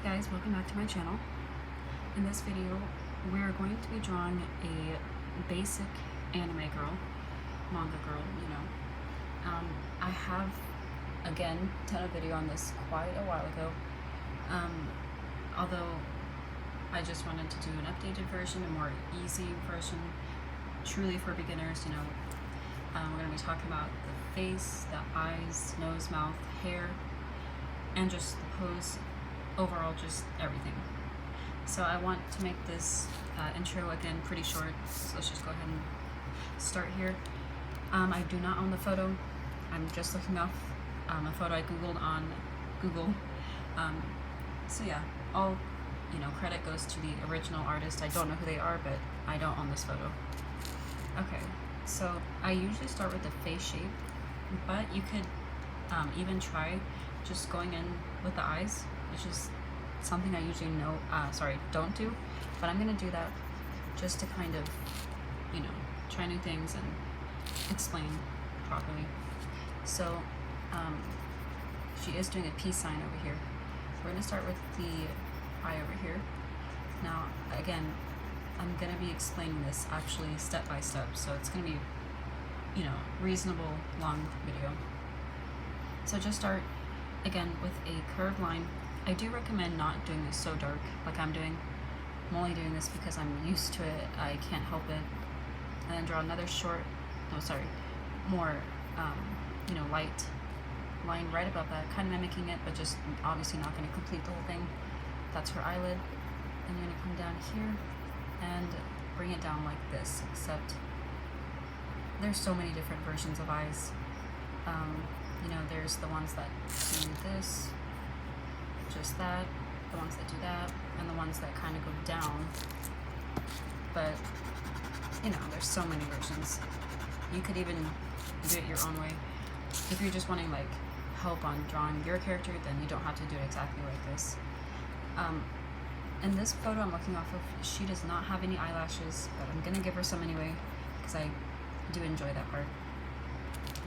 guys, welcome back to my channel. In this video, we're going to be drawing a basic anime girl, manga girl, you know. I have, again, done a video on this quite a while ago, although I just wanted to do an updated version, a more easy version, truly for beginners, you know. We're going to be talking about the face, the eyes, nose, mouth, hair, and just the pose, overall just everything. So I want to make this intro again pretty short, so let's just go ahead and start here. I do not own the photo. I'm just looking off a photo I googled on Google. So yeah, all credit goes to the original artist. I don't know who they are, but I don't own this photo. Okay, so I usually start with the face shape, but you could even try just going in with the eyes, which is something I usually don't do, but I'm gonna do that just to kind of, try new things and explain properly. So, she is doing a peace sign over here. We're gonna start with the eye over here. Now, again, I'm gonna be explaining this actually step by step, so it's gonna be, reasonable long video. So just start again with a curved line. I do recommend not doing this so dark like I'm doing. I'm only doing this because I'm used to it. I can't help it. And then draw another more light line right above that, kind of mimicking it, but just obviously not going to complete the whole thing. That's her eyelid. And you're going to come down here and bring it down like this, except there's so many different versions of eyes. There's the ones that do this, just that, the ones that do that, and the ones that kind of go down. But, there's so many versions. You could even do it your own way. If you're just wanting, help on drawing your character, then you don't have to do it exactly like this. In this photo I'm looking off of, she does not have any eyelashes, but I'm going to give her some anyway, because I do enjoy that part.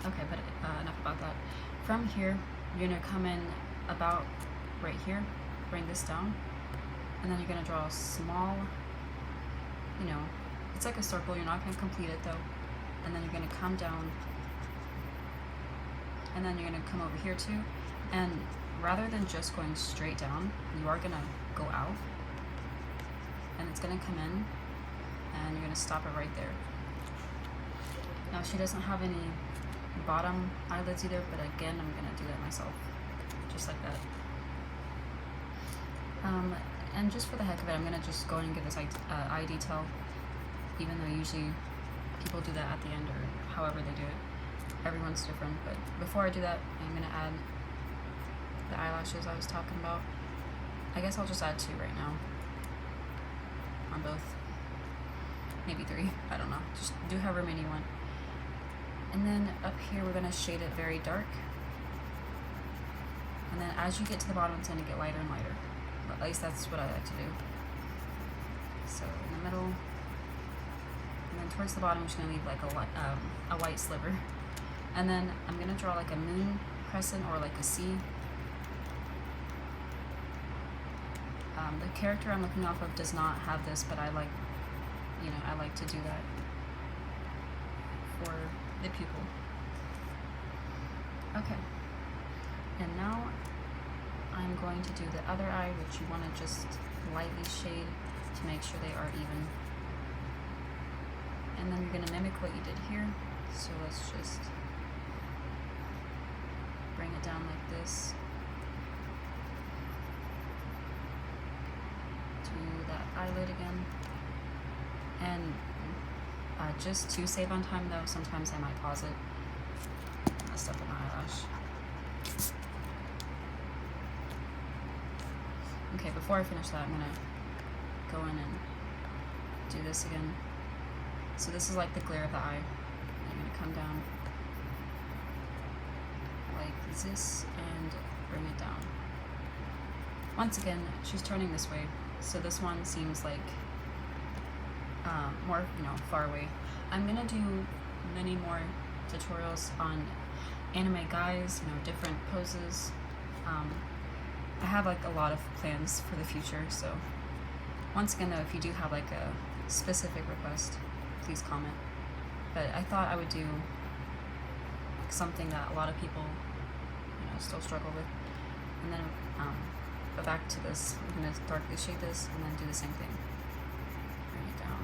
Okay, but enough about that. From here, you're going to come in about right here, bring this down, and then you're going to draw a small, it's like a circle. You're not going to complete it though. And then you're going to come down, and then you're going to come over here too, and rather than just going straight down, you are going to go out, and it's going to come in, and you're going to stop it right there. Now she doesn't have any bottom eyelids either, but again, I'm going to do that myself, just like that. And just for the heck of it, I'm going to just go in and give this eye detail, even though usually people do that at the end or however they do it. Everyone's different, but before I do that, I'm going to add the eyelashes I was talking about. I guess I'll just add 2 right now on both, maybe 3, I don't know, just do however many you want. And then up here we're going to shade it very dark, and then as you get to the bottom it's going to get lighter and lighter. At least that's what I like to do. So in the middle, and then towards the bottom I'm just going to leave a white sliver. And then I'm going to draw like a moon crescent or like a C. The character I'm looking off of does not have this, but I like to do that for the pupil. Okay. And now I'm going to do the other eye, which you want to just lightly shade to make sure they are even. And then you're going to mimic what you did here. So let's just bring it down like this. Do that eyelid again. And just to save on time though, sometimes I might pause it. I messed up an eyelash. Okay, before I finish that, I'm gonna go in and do this again. So this is like the glare of the eye. I'm gonna come down like this and bring it down. Once again, she's turning this way, so this one seems like more, far away. I'm gonna do many more tutorials on anime guys, different poses. I have like a lot of plans for the future, so once again though, if you do have like a specific request, please comment. But I thought I would do something that a lot of people, you know, still struggle with. And then go back to this. I'm going to darkly shade this and then do the same thing. Bring it down.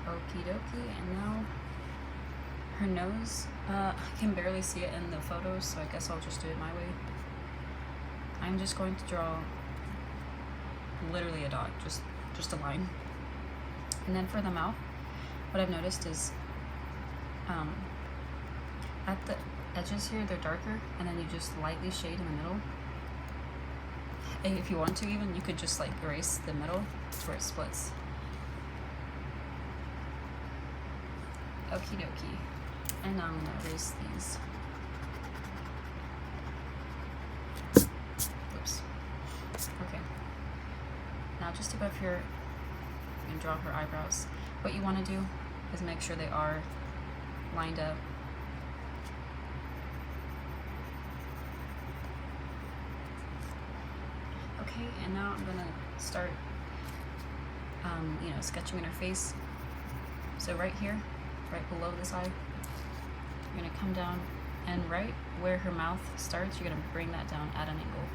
Okie dokie. And now her nose. I can barely see it in the photos, so I guess I'll just do it my way. I'm just going to draw literally a dot, just a line. And then for the mouth, what I've noticed is at the edges here, they're darker, and then you just lightly shade in the middle. And if you want to even, you could just like erase the middle to where it splits. Okie dokie. And now I'm gonna erase these. Oops. Okay. Now just above here, you can draw her eyebrows. What you want to do is make sure they are lined up. Okay, and now I'm gonna start, you know, sketching in her face. So right here, right below this eye, you're gonna come down, and right where her mouth starts, you're gonna bring that down at an angle.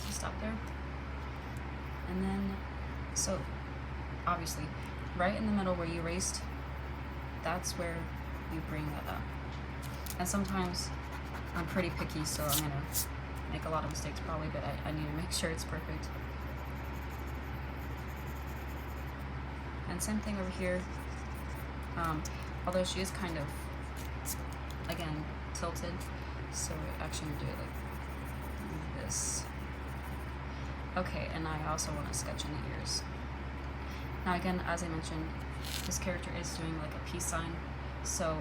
Stop there. And then, so obviously, right in the middle where you erased, that's where you bring that up. And sometimes I'm pretty picky, so I'm gonna make a lot of mistakes probably, but I need to make sure it's perfect. And same thing over here. Although she is kind of, again, tilted, so we're actually gonna do it like this. Okay, and I also want to sketch in the ears. Now again, as I mentioned, this character is doing like a peace sign, so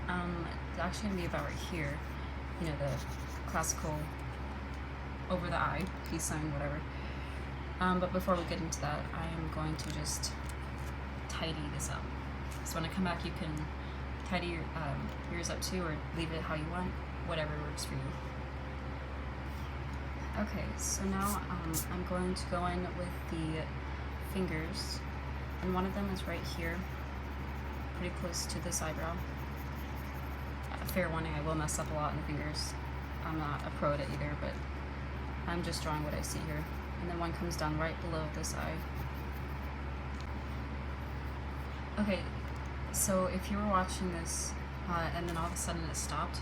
it's actually going to be about right here, you know, the classical over the eye, peace sign, whatever. But before we get into that, I am going to just tidy this up. So when I come back, you can tidy your ears up too, or leave it how you want, whatever works for you. Okay, so now I'm going to go in with the fingers, and one of them is right here, pretty close to this eyebrow. Fair warning, I will mess up a lot in the fingers. I'm not a pro at it either, but I'm just drawing what I see here. And then one comes down right below this eye. Okay, so if you were watching this, and then all of a sudden it stopped,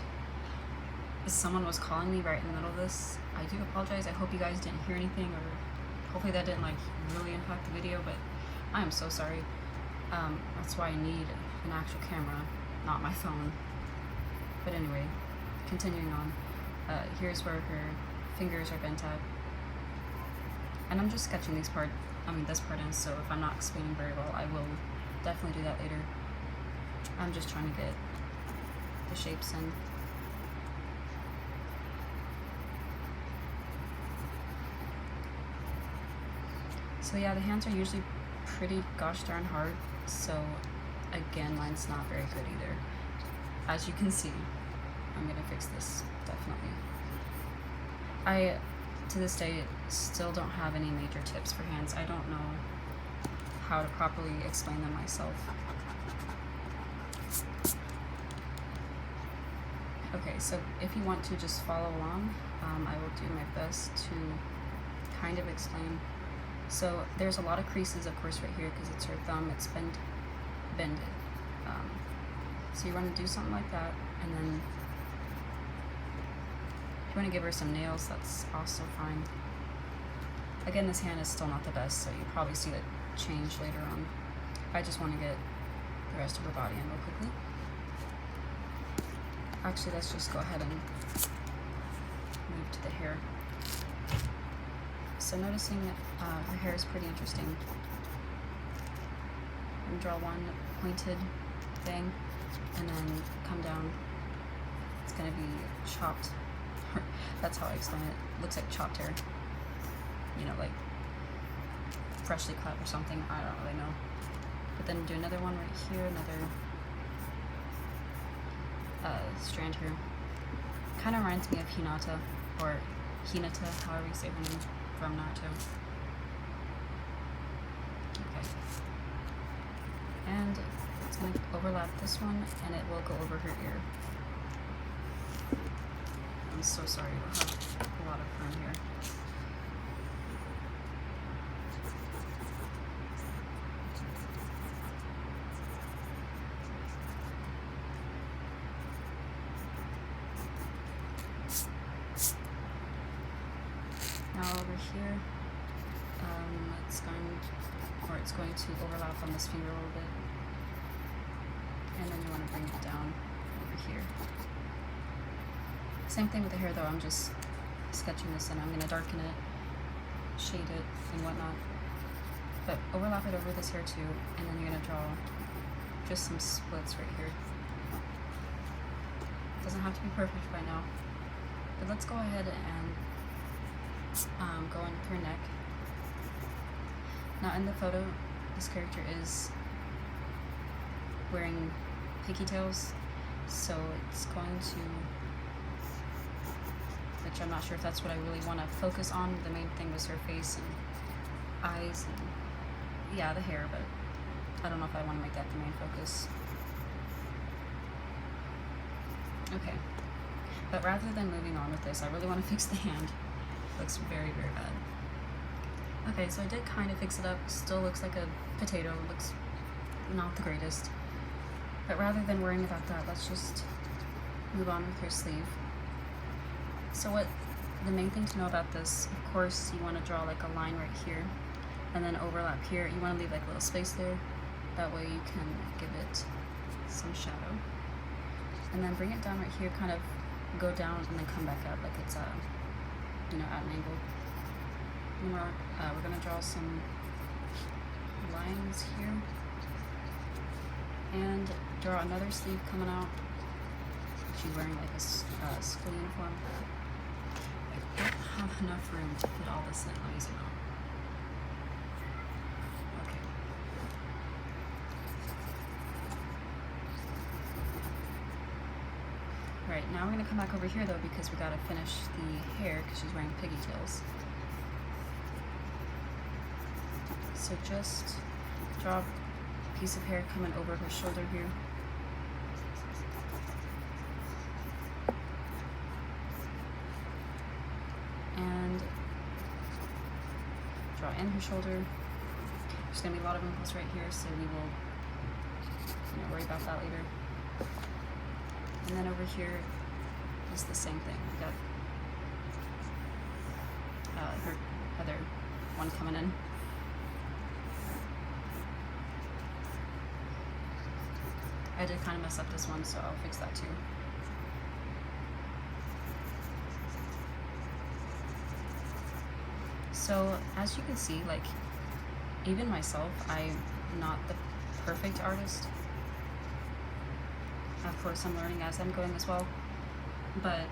someone was calling me right in the middle of this. I do apologize. I hope you guys didn't hear anything, or hopefully that didn't like really impact the video, but I am so sorry. That's why I need an actual camera, not my phone. But anyway, continuing on, here's where her fingers are bent at. And I'm just sketching this part in, so if I'm not explaining very well, I will definitely do that later. I'm just trying to get the shapes in. So yeah, the hands are usually pretty gosh darn hard, so again, mine's not very good either. As you can see, I'm gonna fix this, definitely. I, to this day, still don't have any major tips for hands. I don't know how to properly explain them myself. Okay, so if you want to just follow along, I will do my best to kind of explain. So there's a lot of creases, of course, right here because it's her thumb. It's bended. So you want to do something like that, and then if you want to give her some nails, that's also fine. Again, this hand is still not the best, so you probably see it change later on. I just want to get the rest of her body in real quickly. Actually, let's just go ahead and move to the hair. So noticing her hair is pretty interesting. I'm gonna draw one pointed thing and then come down. It's gonna be chopped. That's how I explain it. Looks like chopped hair. You know, like freshly cut or something. I don't really know. but then do another one right here, another strand here. Kind of reminds me of Hinata, or Hinata, however you say her name, from Naruto. Okay. And it's going to overlap this one, and it will go over her ear. I'm so sorry, we'll have a lot of fun here. Now over here, it's going to overlap on this finger a little bit, and then you want to bring it down over here. Same thing with the hair though, I'm just sketching this in. I'm going to darken it, shade it, and whatnot. But overlap it over this hair too, and then you're going to draw just some splits right here. Doesn't have to be perfect right now, but let's go ahead and go in with her neck. Now in the photo, this character is wearing pigtails, so it's going to, which I'm not sure if that's what I really want to focus on. The main thing was her face and eyes and yeah, the hair, but I don't know if I want to make that the main focus. Okay, but rather than moving on with this, I really want to fix the hand. It looks very, very bad. Okay, so I did kind of fix it up. Still looks like a potato. Looks not the greatest. But rather than worrying about that, let's just move on with her sleeve. So what the main thing to know about this, of course, you want to draw like a line right here, and then overlap here. You want to leave like a little space there. That way you can give it some shadow. And then bring it down right here, kind of go down and then come back up like it's at an angle. And we're going to draw some lines here, and draw another sleeve coming out. She's wearing like a school uniform. I don't have enough room to put all this in. Let me zoom out. Okay. Alright, now we're going to come back over here though, because we got to finish the hair because she's wearing pigtails. So just draw a piece of hair coming over her shoulder here. And draw in her shoulder. There's going to be a lot of wrinkles right here, so we will worry about that later. And then over here is the same thing. We got her other one coming in. I did kind of mess up this one, so I'll fix that too. So as you can see, like even myself, I'm not the perfect artist. Of course, I'm learning as I'm going as well. But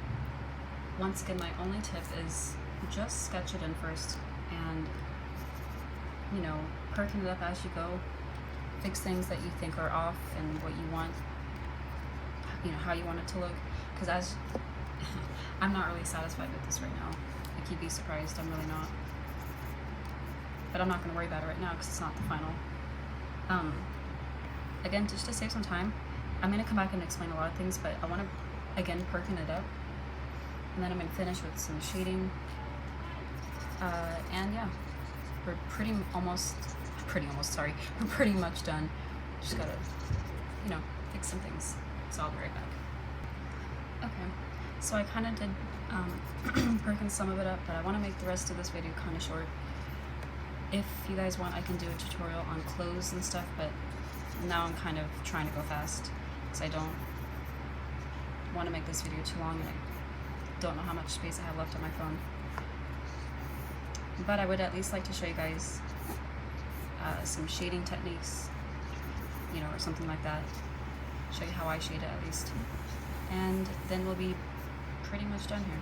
once again, my only tip is just sketch it in first, and perking it up as you go. Fix things that you think are off and what you want, how you want it to look. Because I'm not really satisfied with this right now. Like, you'd be surprised, I'm really not. But I'm not going to worry about it right now because it's not the final. Again, just to save some time, I'm going to come back and explain a lot of things, but I want to, again, perkin it up. And then I'm going to finish with some shading. And yeah, we're pretty much done. Just gotta, fix some things. So I'll be right back. Okay, so I kind of did perkin some of it up, but I want to make the rest of this video kind of short. If you guys want, I can do a tutorial on clothes and stuff, but now I'm kind of trying to go fast because I don't want to make this video too long, and I don't know how much space I have left on my phone. But I would at least like to show you guys some shading techniques, or something like that. Show you how I shade it at least. And then we'll be pretty much done here.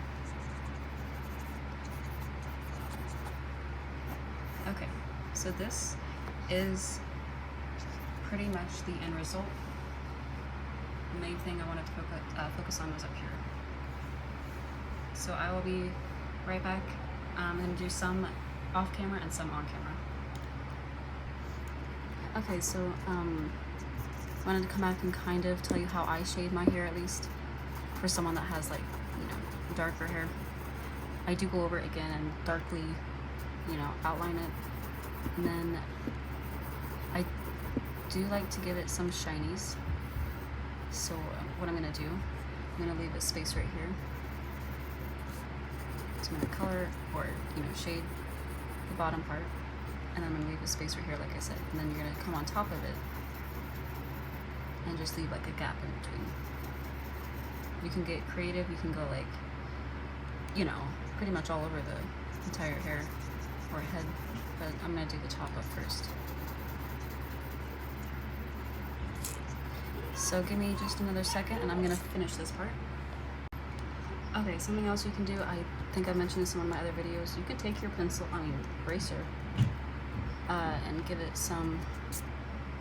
Okay, so this is pretty much the end result. The main thing I wanted to focus on was up here. So I will be right back. I'm going to do some off camera and some on camera. Okay, so wanted to come back and kind of tell you how I shade my hair, at least for someone that has, like, you know, darker hair. I do go over it again and darkly, you know, outline it, and then I do like to give it some shinies. So what I'm gonna do, I'm gonna leave a space right here. So I'm gonna color, or, you know, shade the bottom part, and I'm gonna leave a space right here, like I said, and then you're gonna come on top of it and just leave like a gap in between. You can get creative, you can go like, you know, pretty much all over the entire hair or head, but I'm gonna do the top up first. So give me just another second and I'm gonna finish this part. Okay, something else you can do, I think I mentioned this in one of my other videos, you can take your eraser, and give it some,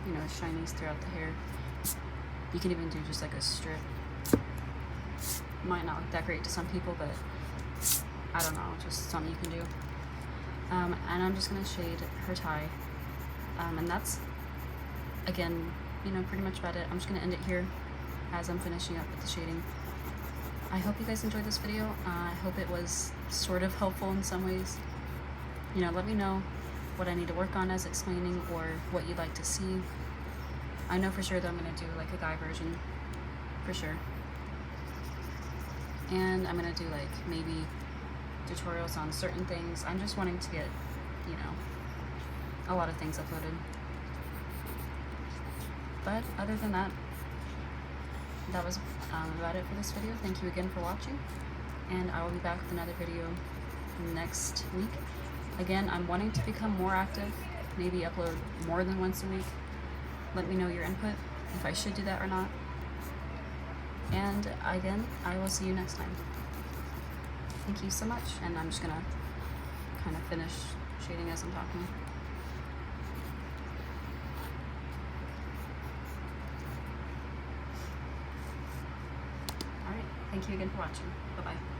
you know, shinies throughout the hair. You can even do just like a strip. Might not look that great to some people, but I don't know, just something you can do. And I'm just gonna shade her tie. And that's, again, you know, pretty much about it. I'm just gonna end it here as I'm finishing up with the shading. I hope you guys enjoyed this video. I hope it was sort of helpful in some ways. You know, let me know what I need to work on as explaining, or what you'd like to see. I know for sure that I'm gonna do like a guy version, for sure. And I'm gonna do like maybe tutorials on certain things. I'm just wanting to get, you know, a lot of things uploaded. But other than that, that was about it for this video. Thank you again for watching, and I will be back with another video next week. Again, I'm wanting to become more active, maybe upload more than once a week. Let me know your input, if I should do that or not. And again, I will see you next time. Thank you so much, and I'm just gonna kind of finish shading as I'm talking. Alright, thank you again for watching. Bye-bye.